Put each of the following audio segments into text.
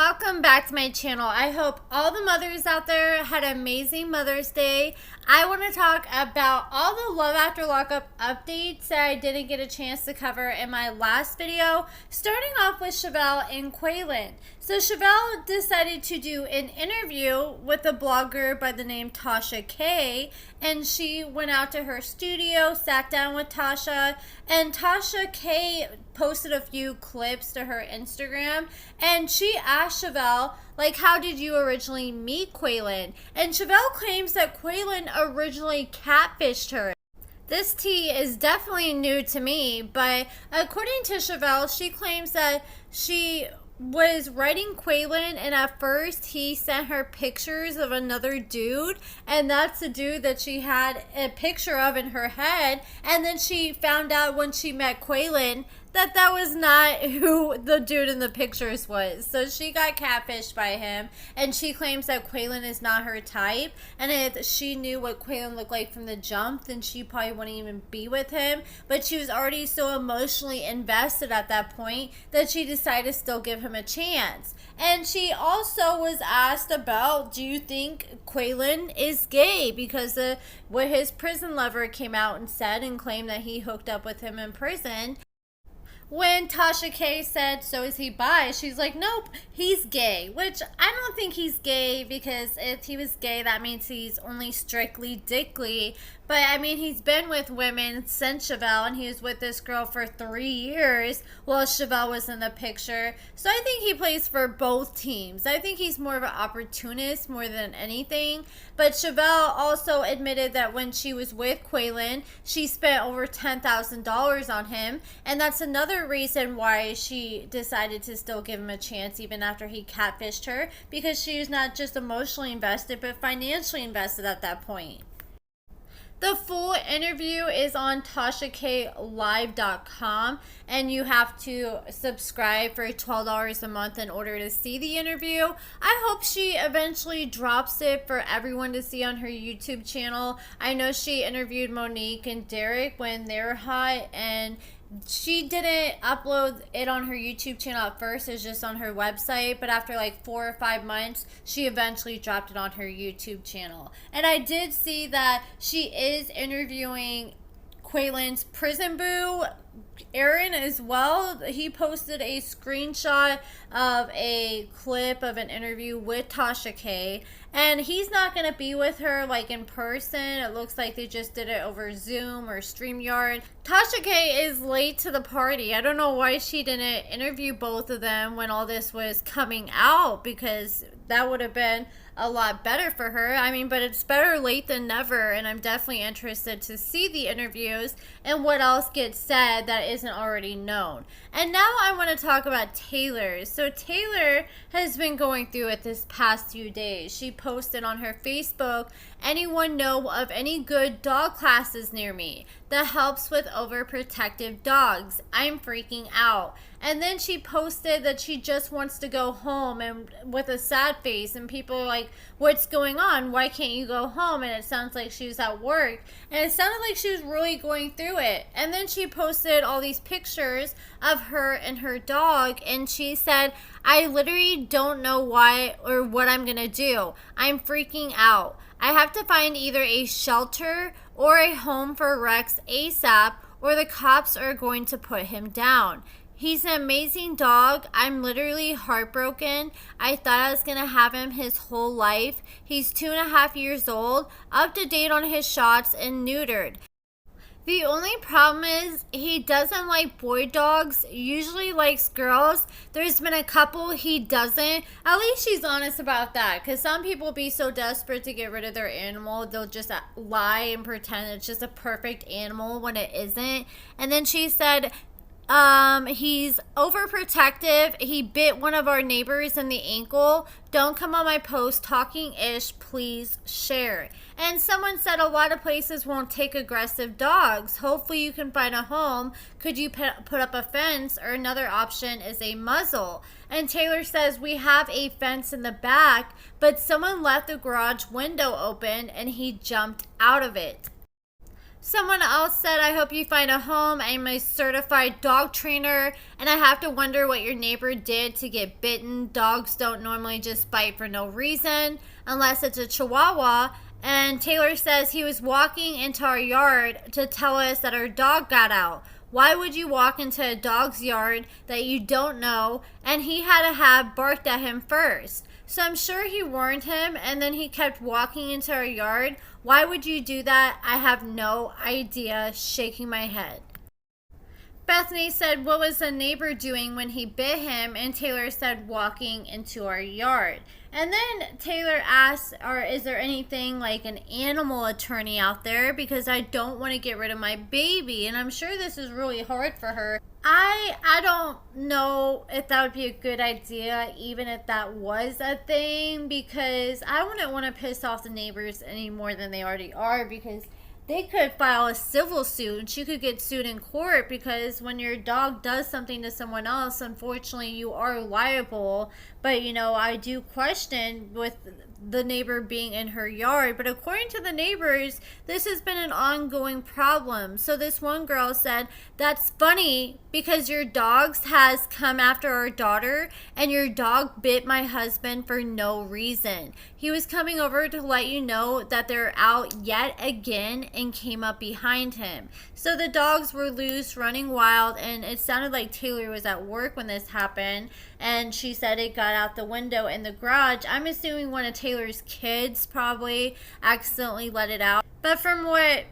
welcome back to my channel. I hope all the mothers out there had an amazing Mother's Day. I want to talk about all the Love After Lockup updates that I didn't get a chance to cover in my last video, starting off with Shavel and Quaylon. So Shavel decided to do an interview with a blogger by the name Tasha K, and she went out to her studio, sat down with Tasha, and Tasha K posted a few clips to her Instagram, and she asked Shavel, like, how did you originally meet Quaylon? And Shavel claims that Quaylon originally catfished her. This tea is definitely new to me, but according to Shavel, she claims that she was writing Quaylon, and at first he sent her pictures of another dude, and that's the dude that she had a picture of in her head, and then she found out when she met Quaylon that that was not who the dude in the pictures was. So she got catfished by him, and she claims that Quaylon is not her type, and if she knew what Quaylon looked like from the jump, then she probably wouldn't even be with him. But she was already so emotionally invested at that point that she decided to still give him a chance. And she also was asked about, do you think Quaylon is gay? Because what his prison lover came out and said and claimed that he hooked up with him in prison. When Tasha K said, so is he bi? She's like, nope, he's gay. Which I don't think he's gay, because if he was gay, that means he's only strictly dickly. But I mean, he's been with women since Shavel, and he was with this girl for 3 years while Shavel was in the picture. So I think he plays for both teams. I think he's more of an opportunist more than anything. But Shavel also admitted that when she was with Quaylon, she spent over $10,000 on him. And that's another reason why she decided to still give him a chance even after he catfished her, because she was not just emotionally invested but financially invested at that point. The full interview is on TashaKLive.com, and you have to subscribe for $12 a month in order to see the interview. I hope she eventually drops it for everyone to see on her YouTube channel. I know she interviewed Monique and Derek when they were hot, and she didn't upload it on her YouTube channel at first. It was just on her website, but after like 4 or 5 months, she eventually dropped it on her YouTube channel. And I did see that she is interviewing Quaylon's prison boo, Aaron, as well. He posted a screenshot of a clip of an interview with Tasha K, and he's not going to be with her like in person. It looks like they just did it over Zoom or Streamyard. Tasha K is late to the party. I don't know why she didn't interview both of them when all this was coming out, because that would have been a lot better for her. I mean, but it's better late than never, and I'm definitely interested to see the interviews and what else gets said that isn't already known. And now I want to talk about Tayler. So Tayler has been going through it this past few days. She posted on her Facebook, anyone know of any good dog classes near me that helps with overprotective dogs? I'm freaking out. And then she posted that she just wants to go home, and with a sad face, and people are like, what's going on? Why can't you go home? And it sounds like she was at work, and it sounded like she was really going through it. And then she posted all these pictures of her and her dog, and she said, I literally don't know why or what I'm gonna do. I'm freaking out. I have to find either a shelter or a home for Rex ASAP, or the cops are going to put him down. He's an amazing dog. I'm literally heartbroken. I thought I was going to have him his whole life. He's 2.5 years old, up to date on his shots, and neutered. The only problem is he doesn't like boy dogs, usually likes girls. There's been a couple he doesn't. At least she's honest about that, because some people be so desperate to get rid of their animal, they'll just lie and pretend it's just a perfect animal when it isn't. And then she said, he's overprotective. He bit one of our neighbors in the ankle. Don't come on my post talking ish, please share. And someone said a lot of places won't take aggressive dogs. Hopefully you can find a home. Could you put up a fence, or another option is a muzzle? And Tayler says, we have a fence in the back, but someone left the garage window open and he jumped out of it. Someone else said, I hope you find a home. I'm a certified dog trainer, and I have to wonder what your neighbor did to get bitten. Dogs don't normally just bite for no reason, unless it's a Chihuahua. And Taylor says he was walking into our yard to tell us that our dog got out. Why would you walk into a dog's yard that you don't know? And he had to have barked at him first. So I'm sure he warned him, and then he kept walking into our yard. Why would you do that? I have no idea. Shaking my head. Bethany said, what was the neighbor doing when he bit him? And Taylor said, walking into our yard. And then Taylor asked, or is there anything like an animal attorney out there? Because I don't want to get rid of my baby. And I'm sure this is really hard for her. I don't know if that would be a good idea, even if that was a thing, because I wouldn't want to piss off the neighbors any more than they already are, because they could file a civil suit and she could get sued in court, because when your dog does something to someone else, unfortunately you are liable. But I do question with the neighbor being in her yard, but according to the neighbors, this has been an ongoing problem. So this one girl said, that's funny because your dogs has come after our daughter, and your dog bit my husband for no reason. He was coming over to let you know that they're out yet again and came up behind him. So the dogs were loose, running wild, and it sounded like Taylor was at work when this happened, and she said it got out the window in the garage. I'm assuming one of Taylor's kids probably accidentally let it out. But from what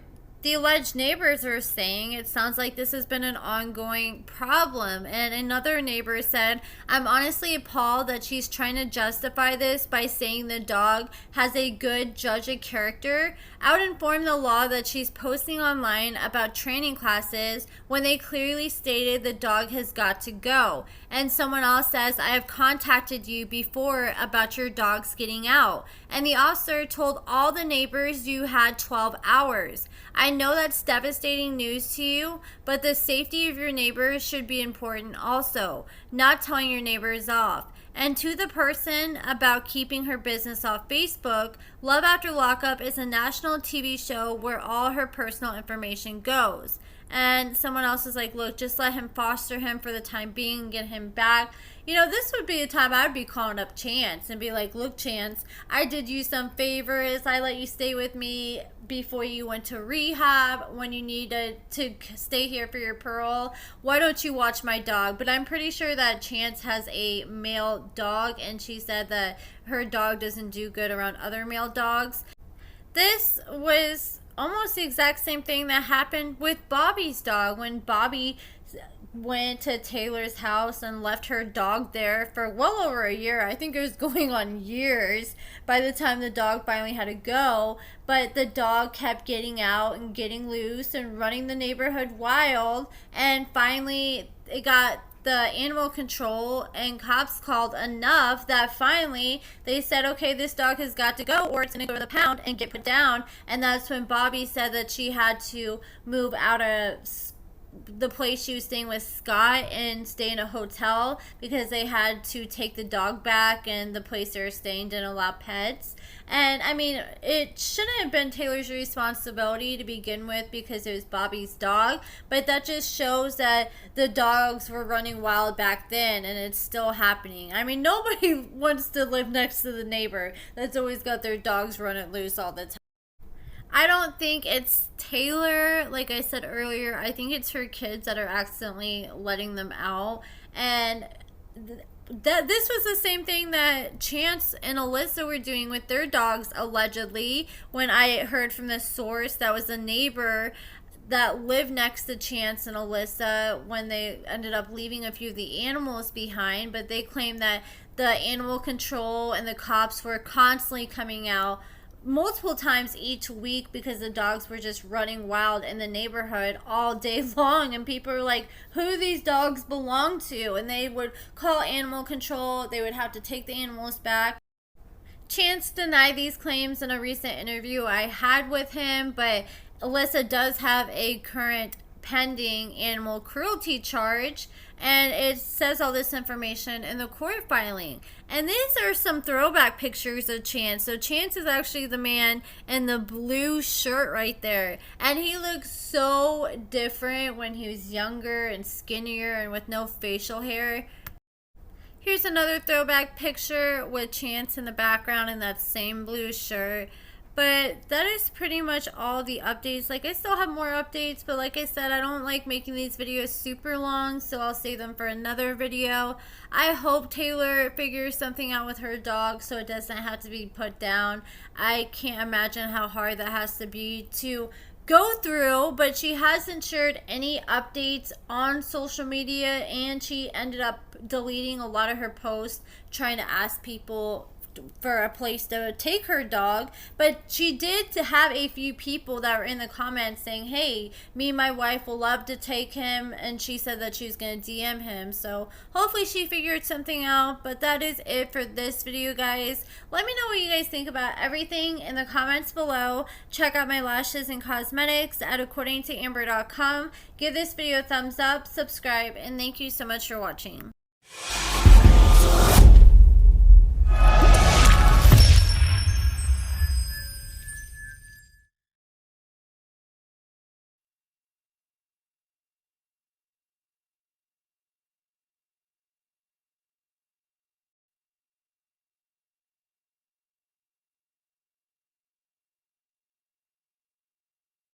the alleged neighbors are saying, it sounds like this has been an ongoing problem. And another neighbor said, I'm honestly appalled that she's trying to justify this by saying the dog has a good judge of character. I would inform the law that she's posting online about training classes when they clearly stated the dog has got to go. And someone else says, I have contacted you before about your dogs getting out. And the officer told all the neighbors you had 12 hours. I know that's devastating news to you, but the safety of your neighbors should be important also, not telling your neighbors off. And to the person about keeping her business off Facebook, Love After Lockup is a national TV show where all her personal information goes. And someone else is like, look, just let him foster him for the time being and get him back. This would be a time I'd be calling up Chance and be like, look, Chance, I did you some favors. I let you stay with me before you went to rehab when you needed to stay here for your parole. Why don't you watch my dog? But I'm pretty sure that Chance has a male dog, and she said that her dog doesn't do good around other male dogs. This was almost the exact same thing that happened with Bobby's dog when Bobby went to Taylor's house and left her dog there for well over a year. I think it was going on years by the time the dog finally had to go. But the dog kept getting out and getting loose and running the neighborhood wild. And finally, it got the animal control and cops called enough that finally they said, okay, this dog has got to go or it's going to go to the pound and get put down. And that's when Bobby said that she had to move out of the place she was staying with Scott and stay in a hotel because they had to take the dog back and the place they were staying didn't allow pets. And I mean, it shouldn't have been Taylor's responsibility to begin with because it was Bobby's dog, but that just shows that the dogs were running wild back then and it's still happening. I mean, nobody wants to live next to the neighbor that's always got their dogs running loose all the time. I don't think it's Taylor, like I said earlier. I think it's her kids that are accidentally letting them out. And this was the same thing that Chance and Alyssa were doing with their dogs, allegedly. When I heard from the source that was a neighbor that lived next to Chance and Alyssa when they ended up leaving a few of the animals behind. But they claimed that the animal control and the cops were constantly coming out multiple times each week because the dogs were just running wild in the neighborhood all day long, and people were like, who do these dogs belong to? And they would call animal control. They would have to take the animals back. Chance denied these claims in a recent interview I had with him, but Alyssa does have a current pending animal cruelty charge. And it says all this information in the court filing. And these are some throwback pictures of Chance. So Chance is actually the man in the blue shirt right there. And he looks so different when he was younger and skinnier and with no facial hair. Here's another throwback picture with Chance in the background in that same blue shirt. But that is pretty much all the updates. Like, I still have more updates, but like I said, I don't like making these videos super long, so I'll save them for another video. I hope Taylor figures something out with her dog so it doesn't have to be put down. I can't imagine how hard that has to be to go through, but she hasn't shared any updates on social media, and she ended up deleting a lot of her posts trying to ask people for a place to take her dog. But she did have a few people that were in the comments saying, hey, me and my wife will love to take him, and she said that she was going to DM him. So hopefully she figured something out. But that is it for this video, guys. Let me know what you guys think about everything in the comments below. Check out my lashes and cosmetics at AccordingtoAmber.com. Give this video a thumbs up, subscribe, and thank you so much for watching.